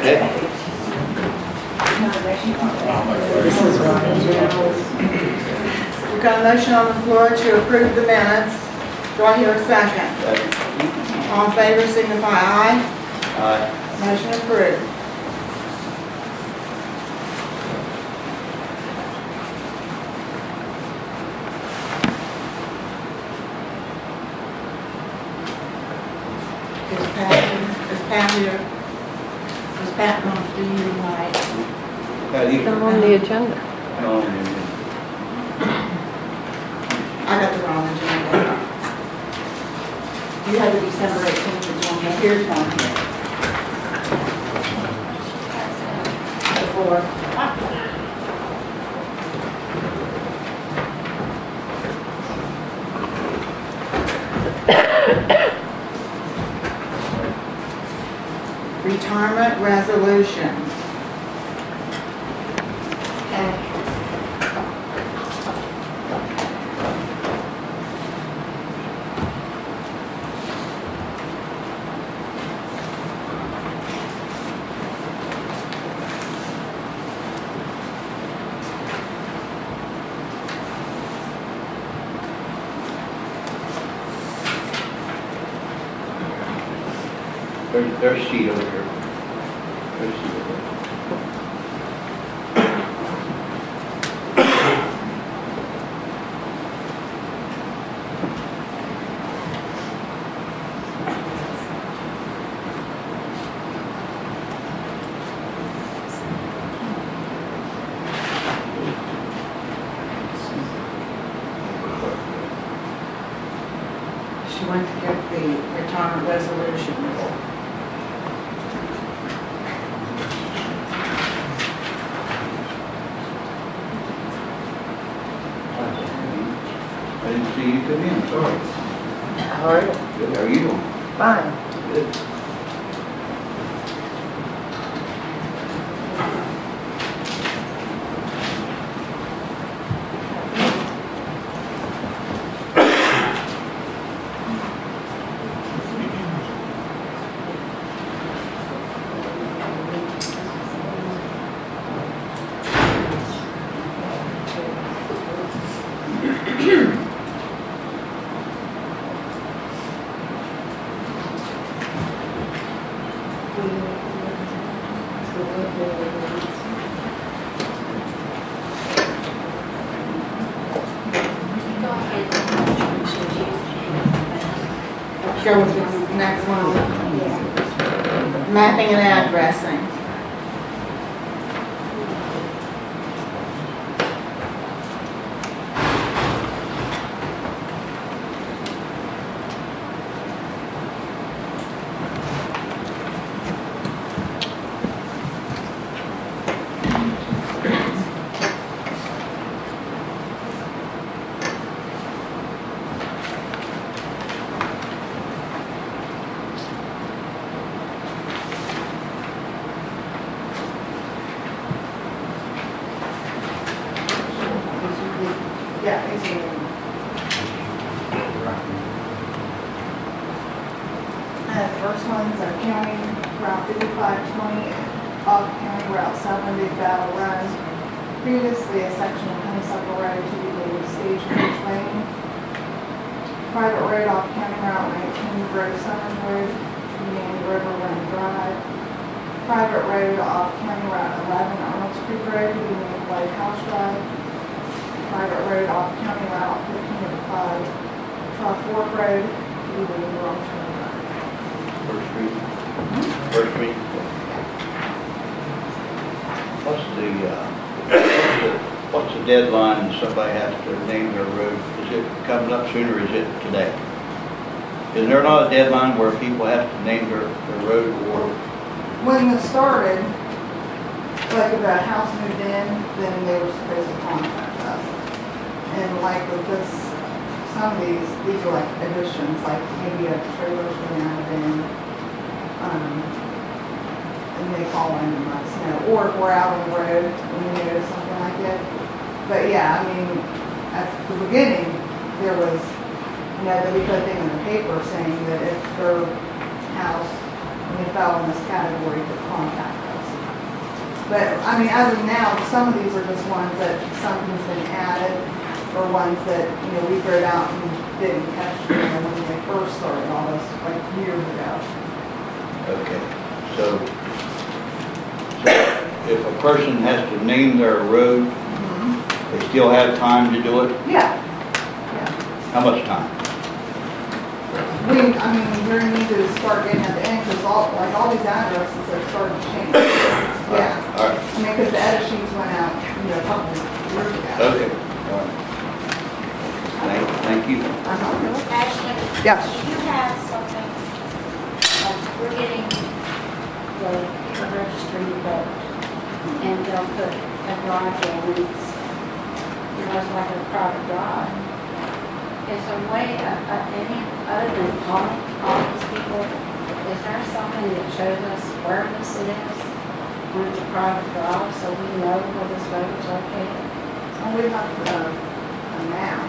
We've got a motion on the floor to approve the minutes. Do I hear a second? All in favor signify aye. Aye. Motion approved. Is Pat here? Is Pat going to be here tonight? Come on the agenda. I got the wrong agenda. You have the December 18th agenda. Here's one here. Before. Retirement resolutions. There's a sheet over here. There's a sheet over there. She went to get the retirement resolutions. I didn't see you come in, sorry. How are you? Good, how are you doing? Fine. Good. Go with the next one. Mapping and addressing. Yeah, it's in. The first one's our county route 5520 off County Route 7 Big Battle Run. Previously a section of Honeysuckle Road to be named Stagecoach Lane. Private road off County Route 19 Grove Summers Road to be named River Run Drive. Private road off County Route 11 Arnold's Creek Road to be named Lighthouse Drive. Private road off County Route 1505 Trough Fork Road to be named Longshore Drive. First reading. First reading. What's the deadline somebody has to name their road? Is it coming up sooner or is it today? Is there not a deadline where people have to name their road or? When it started, like if a house moved in, then they were supposed to contact us. And like with this, some of these are like additions, like maybe a trailer's been added in, and they call in and let us know. Or if we're out on the road and we notice something like it. But yeah, I mean, at the beginning, there was, they put a thing in the paper saying that if their house, when they fell in this category, to contact us. But, I mean, as of now, some of these are just ones that something's been added, or ones that, you know, we wrote out and didn't catch, you know, when they first started all this, like years ago. Okay, so if a person has to name their road, they still have time to do it? Yeah, yeah. How much time? I mean, we're gonna need to start getting at the end, because all these addresses are starting to change. Yeah. All right. I mean, because the edit sheets went out, you know, a couple of years ago. Okay, all right. Thank you. Ashley? Yes. Do you have something, we're getting the registry boat, and they'll put a drive in, and it's, you know, it's like a private drive. Is there a way, any other than calling all these people, is there something that shows us where this is when it's a private drive, so we know where this road is located? And we have a map.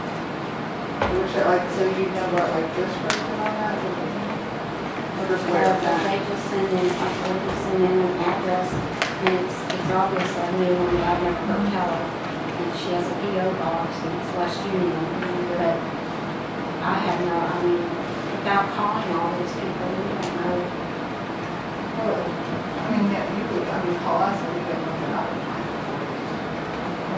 We wish it, like, so you know what, like, district and all that, or just where it's at? They just send in, they just send in an address, and it's obvious I knew when I went to her, and she has a P.O. box, and it's West Union, but I have no, I mean, without calling all these people, we don't know. Well, I mean, yeah, you could, I mean, call us and we can look it up. I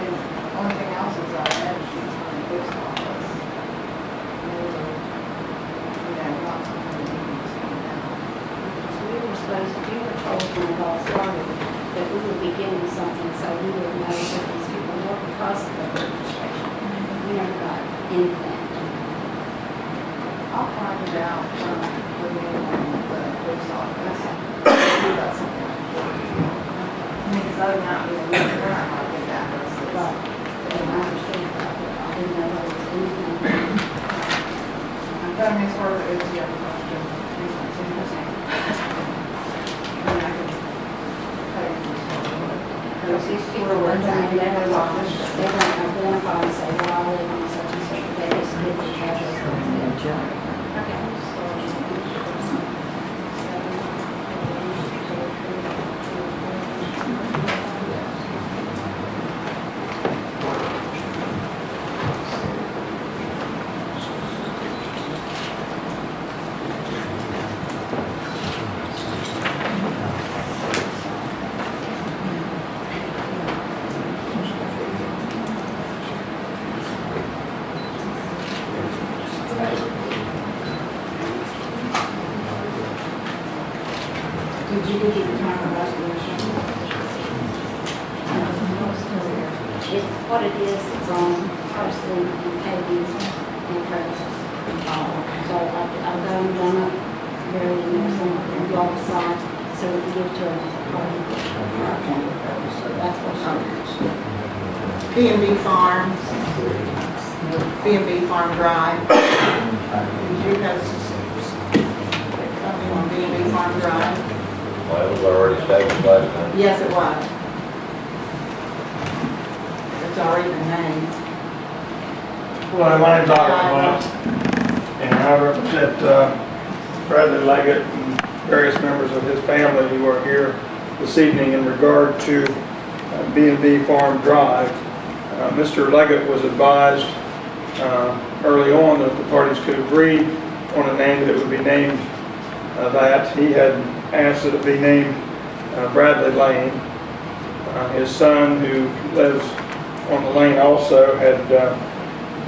mean, only thing else is our edit sheets on the post office. And those are, you know, not something that you can see now. We were supposed to, we were told when it all started that we would be getting something, so we would know that these people were because of their registration. We never got anything. I'll find it out from the mail on the post office. See about something. I mean, because other than that, we're not going to get that addresses. But I understand that, but I didn't know there was anything. But I mean, as far as the OTF question, it's interesting. I mean, I can tell you this one. Because these people Where were it's at, doing that, because of this. they don't identify and say, well, I live on such and such, they just give the address. Okay. Did you get the time of resolution? It's what it is, it's on person and Peggy's and Curtis's. So I've done it very next one from y'all side, so we can give to a party. So that's what she is. B&B Farms, B&B Farm Drive. Did you have something on B&B Farm Drive? Well, it was already established last time. Yes, it was. It's already been named. Well, my name's Robert Blunt, and I represent Bradley Leggett and various members of his family who are here this evening in regard to B&B Farm Drive. Mr. Leggett was advised early on that the parties could agree on a name that would be named that. He had asked that it be named Bradley Lane. His son, who lives on the lane also, had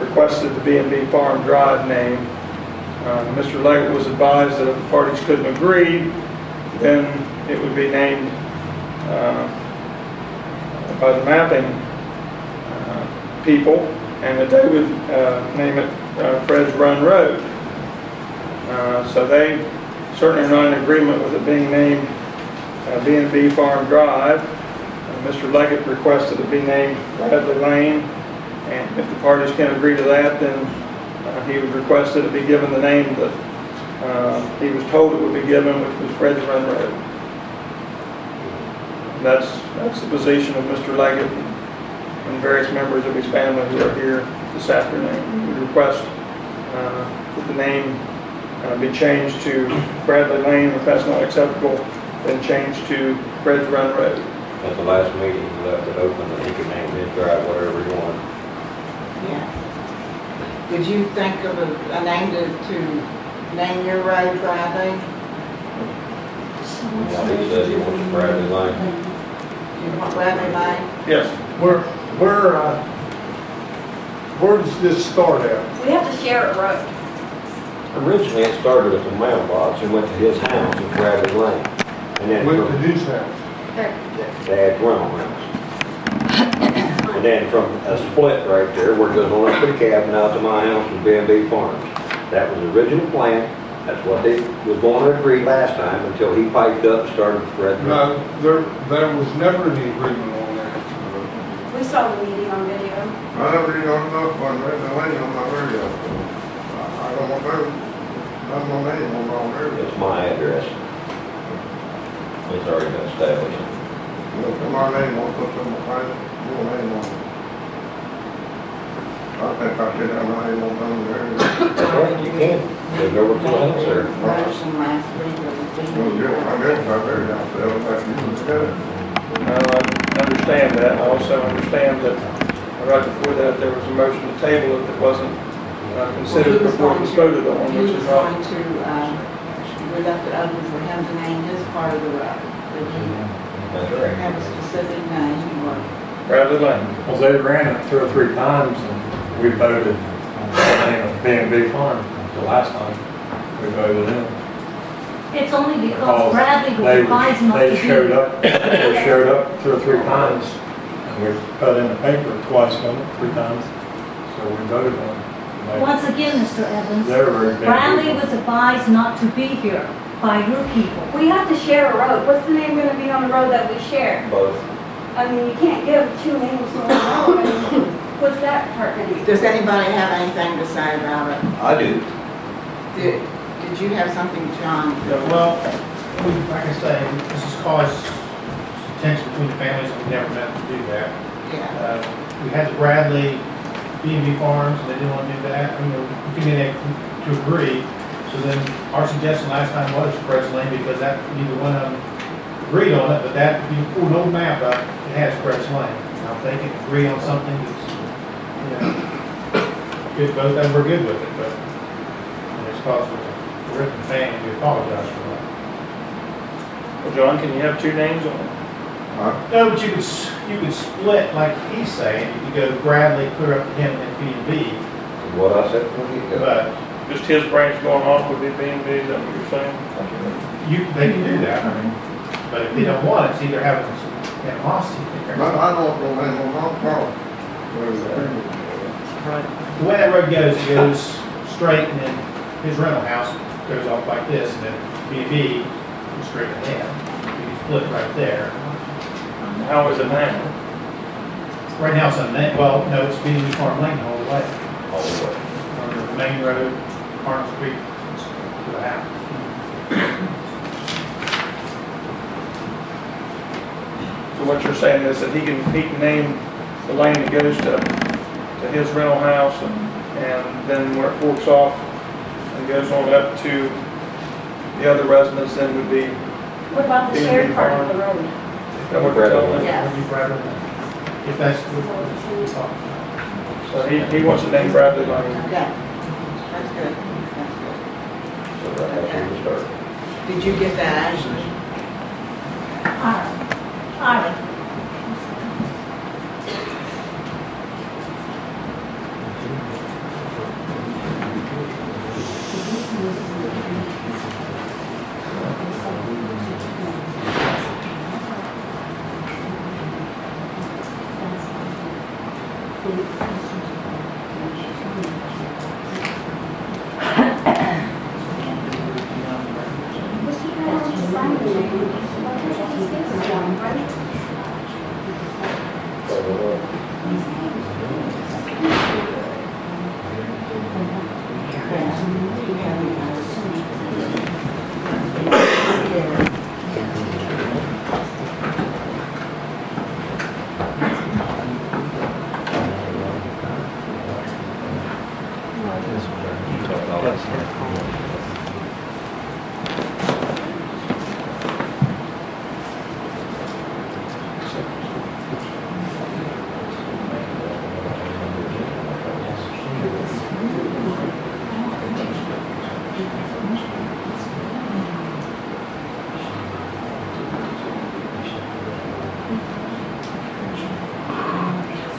requested the B&B Farm Drive name. Mr. Leggett was advised that if the parties couldn't agree, then it would be named by the mapping people, and that they would name it Fred's Run Road. So they certainly are not in agreement with it being named B&B Farm Drive. Mr. Leggett requested it be named Bradley Lane, and if the parties can agree to that, then he would request that it be given the name that he was told it would be given, which was Fred's Run Road. That's the position of Mr. Leggett and various members of his family who are here this afternoon. We request that the name be changed to Bradley Lane. If that's not acceptable, then change to Fred's Run Road. At the last meeting, he left it open that he could name his drive whatever he wanted. Yeah. Did you think of a name to name your road, Bradley? Well, he said he wants Bradley Lane. You want Bradley Lane? Yes. Where does this start at? We have to share a road. Originally, it started at the mailbox and went to his house in Bradley Lane. And then Went to from his house. Dad's rental house. And then from a split right there, where it goes on up to the cabin, out to my house with B&B Farms. That was the original plan. That's what they was going to agree last time until he piped up and started Fred. No, there was never any agreement on that. We saw the meeting on video. I never even know if I'm reading the lane on my radio. I don't want to, that's my name on my radio. It's my address. It's already been established. Look at my name, I'll put some of my real name on it. I think I should have my name on my radio. That's right, you can. Go over to the house there. Motion last week was Well, yeah, I guess I better not tell if I can get it. No, I understand that. I also understand that right before that, there was a motion to table it that wasn't considered before it was voted on, He which was is not. going to, we left it open for him to name his part of the road. Did he That's right. have a specific name or? Bradley Lane. Well, they ran it 2 or 3 times, and we voted on the name of B&B Farm the last time. We voted in. It's only because Because Bradley was They advised not to they be. showed up, they showed up 2 or 3 times, and we put in the paper twice, wasn't it, 3 times. So we voted on it. Once again, Mr. Evans, They were very big Bradley people. was advised not to be here by your people. We have to share a road. What's the name gonna be on the road that we share? Both. I mean, you can't give 2 names on the road. I mean, what's that part gonna be? Does anybody have anything to say about it? I do. Did you have something, John? Yeah, well, like I say, this has caused tension between the families, and we never meant to do that. Yeah. We had the Bradley B&B Farms, and they didn't want to do that. I mean, we came in to agree. So then our suggestion last time was Express Lane, because that, neither one of them agreed on it, but that, if you pull an old map up, it has Express Lane. Now, if they can agree on something that's, you know, good, both of them were good with it, but it's caused a rip and fan, and we apologize for that. Well, John, can you have 2 names on it? No, but you could split, like he's saying, you could go Bradley, clear up to him, and B&B, What I said from the get-go. but Just his branch going off would be B&B, is that what you're saying? they can do that, I mean, but if they don't want it, it's either having some animosity there. But I don't know name on my car. The way that road goes, it goes straight, and then his rental house goes off like this, and then B&B goes straight ahead. You can split right there. How is it now? Right now, it's on the, well, no, it's B&B Farm Lane the whole way. All the way. From the main road, Farm Street, to the house. So what you're saying is that he can name the lane that goes to his rental house, and then where it forks off and goes on up to the other residents, then would be. What about the shared part of the road? Is that what you're telling me? Yes. Would you rather than- If that's what we're talking about. So he wants to name Bradley Lane. Okay. That's good. That's good. So that's where we start. Did you get that, Ashley? All right. What's he gonna have to sign?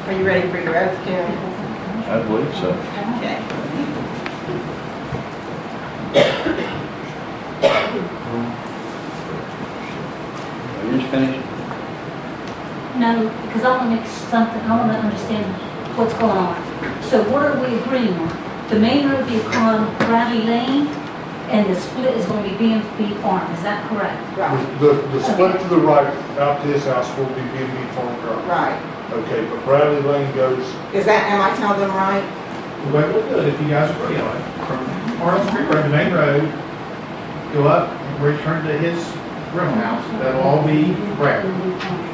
Are you ready for your oath, Carrie? I believe so. Okay. Are you just finished? No, because I want to make something, I want to understand what's going on. So what are we agreeing on? The main road become Bradley Lane, and the split is going to be B&B Farm, is that correct? Right, The split to the right out to his house will be B&B Farm Drive. right. Okay, but Bradley Lane goes, Is that, am I telling them right? The way we'll do it, if you guys agree on it, from Arnold Street Road, the main road, go up and return to his room house, that'll all be Bradley.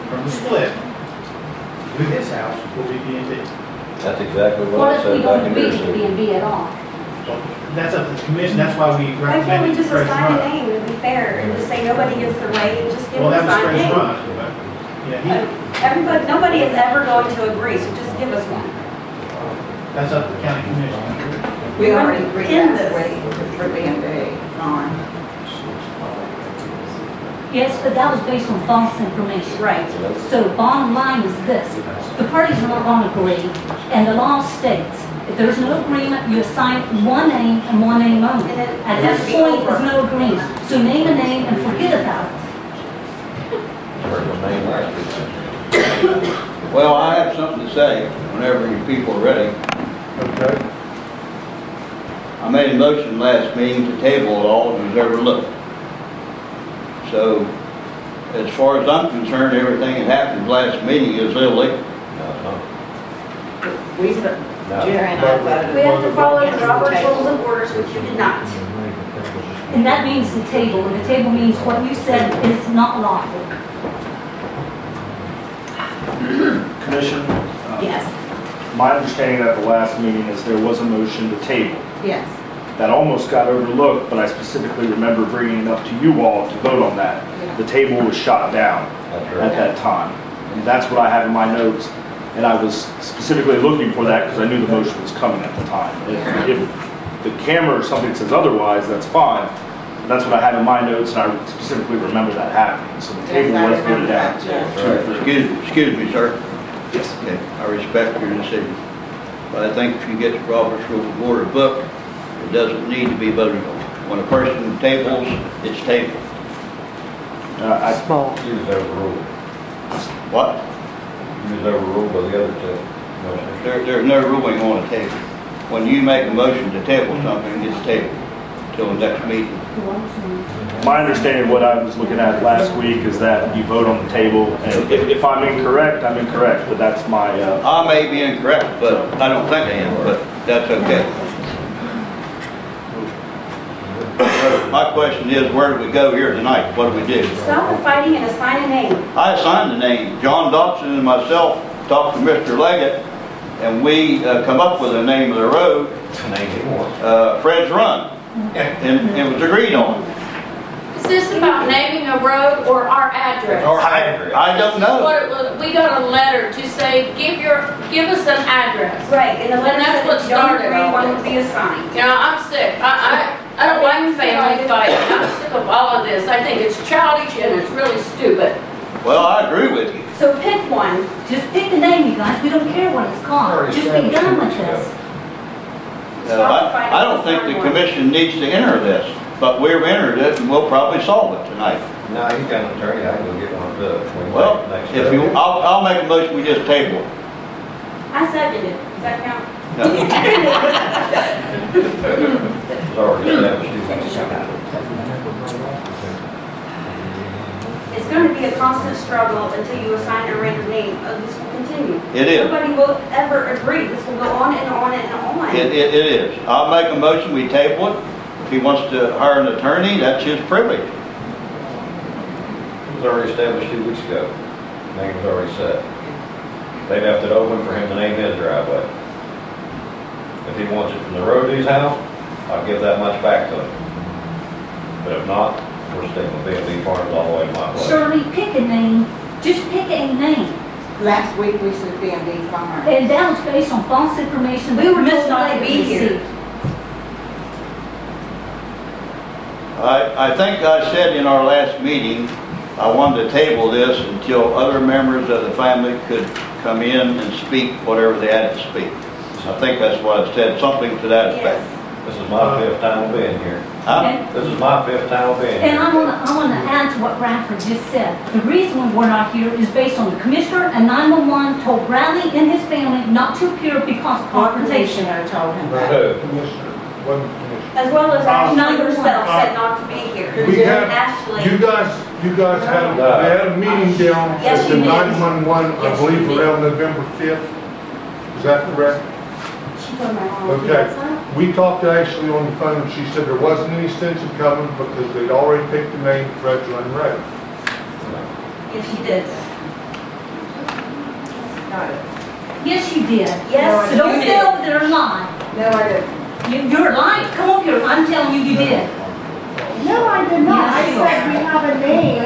From the split to his house will be B&B. That's exactly what What I if we said back don't in agree here. to B&B at all? So that's up to the commission, that's why we Why can't we recommend just Fresh assign a Run. name to be fair and just say nobody gets the right and just give Well, them that a was signed Fresh name? Run, but, yeah, Everybody, nobody is ever going to agree, so just give us one. that's up to the county commission. We already agreed In last this. week for B&B Farm. Yes, but that was based on false information. Right. So bottom line is this, the parties are not going to agree, and the law states, if there's no agreement, you assign one name and one name only. And then At it that has to be point, over. there's no agreement. So name a name and forget about it. Heard the name last week. Well, I have something to say whenever you people are ready. okay, I made a motion last meeting to table it all and it was overlooked. So, as far as I'm concerned, everything that happened last meeting is illegal. No, We, Jerry and I voted. We have to follow against the Robert's table. Rules of Orders, which you did not. And that means the table, and the table means what you said is not lawful. Commission, Yes, my understanding at the last meeting is there was a motion to table. yes. That almost got overlooked, but I specifically remember bringing it up to you all to vote on that. The table was shot down That's at right. that time. And that's what I have in my notes. And I was specifically looking for that because I knew the motion was coming at the time. If the camera or something says otherwise, that's fine. But that's what I have in my notes, and I specifically remember that happening. So the table Yes, I was remember voted down. that, too. Excuse me, sir. Yes. Okay, I respect your decision. But I think if you get the Robert's Rules of Order book, it doesn't need to be voted on. When a person tables, it's tabled. Small. You was overruled. What? You was overruled by the other two. motions. There's no ruling on a table. When you make a motion to table something, it's tabled till the next meeting. My understanding of what I was looking at last week is that you vote on the table, and if I'm incorrect, I'm incorrect, but that's my, I may be incorrect, but I don't think I am, but that's okay. My question is, where do we go here tonight? What do we do? Stop the fighting and assign a name. I assigned the name. John Dodson and myself talked to Mr. Leggett, and we come up with the name of the road, Fred's Run, and it was agreed on. Is this about naming a road or our address? I don't know. What it was, we got a letter to say, give us an address. Right, and the letter And that's said what if you don't started agree, all one this. would be assigned. You know, I'm sick. I don't like family fighting. I'm sick of all of this. I think it's childish and it's really stupid. Well, I agree with you. So pick one. Just pick a name, you guys, we don't care what it's called, just be done with this. I don't think the commission needs to enter this, but we've entered it and we'll probably solve it tonight. No, he's got an attorney, I can go get one of those. Well, if you, I'll make a motion, we just table it. I seconded it. Does that count? No. It's already established. It's going to be a constant struggle until you assign a random name. This will continue. It is. Nobody will ever agree. This will go on and on and on. It is. I'll make a motion, we table it. If he wants to hire an attorney, that's his privilege. It was already established 2 weeks ago. Name was already set. They left it open for him to name his driveway. If he wants it from the road to his house, I'll give that much back to him. But if not, we're sticking with B&B Farms all the way to my place. Shirley, pick a name, just pick a name. Last week we said B&B Farm. And that was based on false information. We were that just Mr. not to Leggett be here. received. I think I said in our last meeting, I wanted to table this until other members of the family could come in and speak whatever they had to speak. I think that's what I said, something to that effect. This is my fifth time being here. Huh? This is my fifth time being And here. I want to add to what Bradford just said. The reason we're not here is based on the commissioner and 911 told Bradley and his family not to appear because of confrontation. Commissioner told him that. Who? Commissioner, one commissioner. As well as Ashley Number herself one. said not to be here. We had, Ashley. you guys had, they had a meeting down Yes, at the you did. 911, I Yes, you believe did. around November 5th. Is that correct? She told my mom. Okay. We talked to Ashley on the phone, and she said there wasn't any sense in coming because they'd already picked the name for Red Run Road. Yes, she did. Got it. Yes, you did. Yes, So don't you say did. over there and lie. No, I didn't. You're lying. Come up here. I'm telling you, you did. No, I did not. I Yes, you said we have a name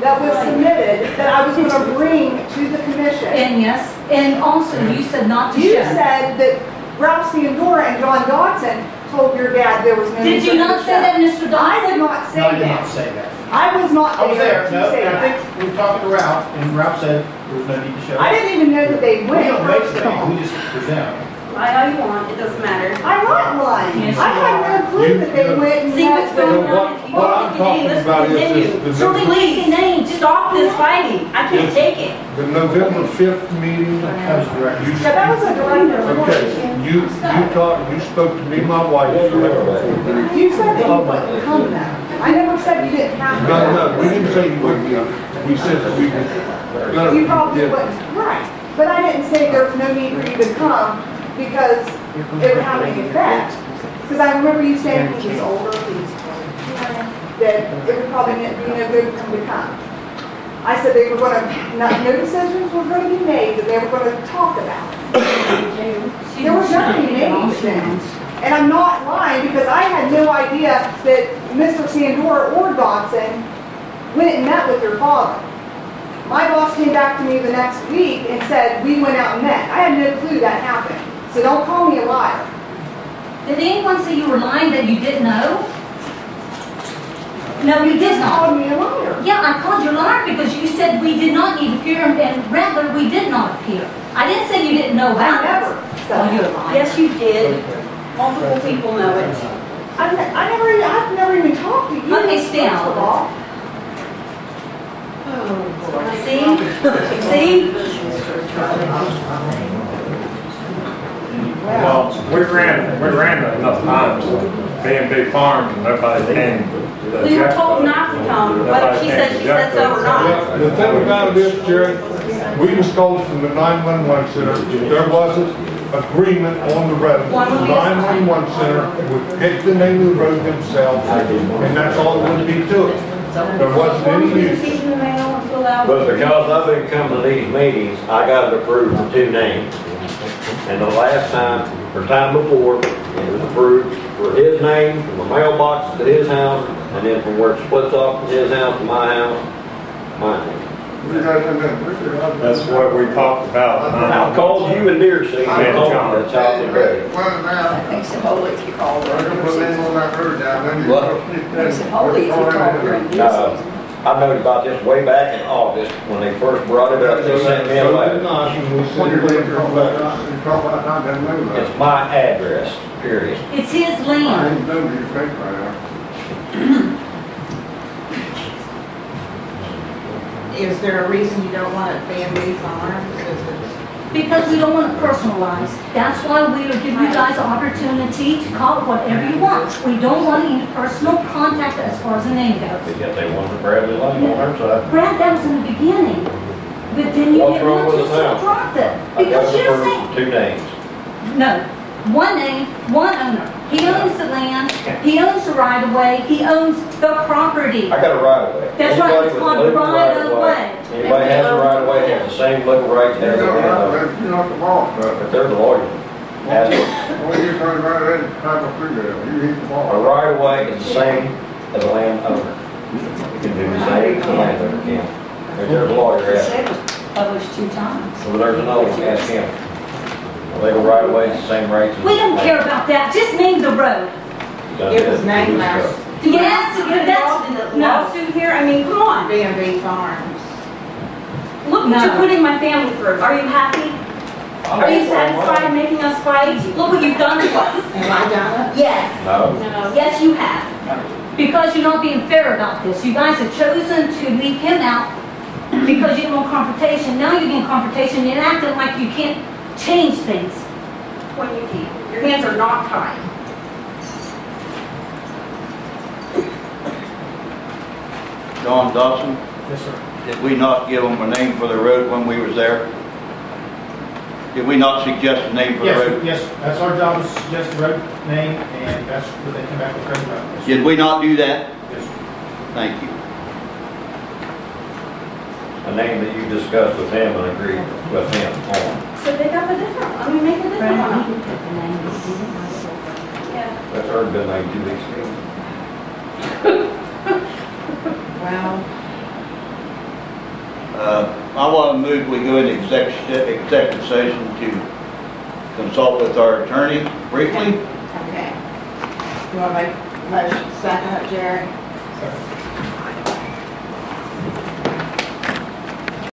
that was submitted that I was gonna bring to the commission. And yes, and also you said not to You show. said that Ralph Sandora and John Dodson told your dad there was no need Did for you him to not say show. that, Mr. I did Dodson? not say No, I did not that. say that. I was not I was there there, to no, say and I that. think we talked to Ralph, and Ralph said there was no need to show. I didn't even know that they We went, don't make first of things, all. we just present. Lie all you want, it doesn't matter. I'm not lying. Yes, I you had no clue that they went and See what's had going So on. If you what want I'm to continue, talking let's about is continue. this, So they leave the name. Stop this fighting. I can't take it. the November 5th meeting. That was direct. Yeah, that was a direct Okay, report. you spoke to me and my wife. You said that you wouldn't come now. I never said you didn't have to. No, we didn't say you wouldn't come. We said that we would. You probably wouldn't, right. But I didn't say there was no need for you to come because it would have any effect. Because I remember you saying he was older, that it would probably be no good for him to come. I said they were gonna, no decisions were gonna be made, that they were gonna talk about. There was nothing made then. And I'm not lying because I had no idea that Mr. Sandora or Dodson went and met with your father. My boss came back to me the next week and said, we went out and met. I had no clue that happened. So don't call me a liar. Did anyone say you were lying that you didn't know? No, you did just not. called me a liar. Yeah, I called you a liar because you said we did not need to appear, and rather we did not appear. I didn't say you didn't know I about never it. said Oh, you're that. lying. Yes, you did. Multiple people know it. I've never even talked to you. Okay, stay first of out. all. See? Well, we ran enough times, B&B Farms, and nobody came. We were told not to come, but she said so or not. The thing about it is, Jerry, we was told from the 911 center, there wasn't agreement on the road. The 911 center would pick the name of the road themselves, and that's all it would be to it. There wasn't any use. But because I've been coming to these meetings, I got it approved for 2 names. And the last time, or time before, it was approved for his name, from the mailbox to his house, and then from where it splits off from his house to my house, my name. That's what we talked about. I called you and Deer Seed, I told you that's how they read it. That makes it holy if you call I can put her. them on that road down there. Makes it holy if you call her. I know about this way back in August, when they first brought it up, they sent me a letter. It's my address, period. It's his I land. ain't done your paper right now. Is there a reason you don't want it B&B Farms? Because we don't want to personalize. That's why we are giving you guys the opportunity to call it whatever you want. We don't want any personal contact as far as the name goes. But yet they wanted Bradley Lane on their side. Brad, that was in the beginning. But then you What's didn't wrong want with to, it now? so dropped it. I got Because it you're approved, saying, 2 names. no, one name, one owner. He owns the land, he owns the right of way, he owns the property. I got a right of way. That's right, Anybody it's with called legal right of way. Anybody has a right of way has the same legal rights as a landowner. You're not the boss, But they're the lawyer. Ask them. Well, you're trying to write that type of figure, you hit the A ball. right of way is the same as a landowner. You can do the same as a landowner can. There's a lawyer It at said it was published 2 times. So there's another one, ask him. A legal right of way is the same rights. as We don't care about that, just name the road. It was named last Do you Yes, have to get involved in the no. lawsuit here? I mean, come on. B&B Farms. Look what you're No. putting my family through. Are you happy? Are you satisfied making us fight? Look what you've done to us. Have I done it? Yes. No. No. Yes, you have. Because you're not being fair about this. You guys have chosen to leave him out because you didn't want confrontation. Now you're getting confrontation and you're acting like you can't change things. When you keep. Your hands are not tied. John Dawson, Yes, sir. did we not give them a name for the road when we was there? Did we not suggest a name for the Yes, road? yes, that's our job, is to suggest the road name, and that's what they come back with road about. Did we not do that? Yes, sir. Thank you. A name that you discussed with him and agreed with him on. So they got a different one. I mean, make a different Brad, one. he didn't put the name, he didn't write it over. Yeah. That's already been made 2 weeks ago. Well, I want to move, we go into executive session to consult with our attorney briefly. okay. You want to make a motion, second it, Jerry? Second.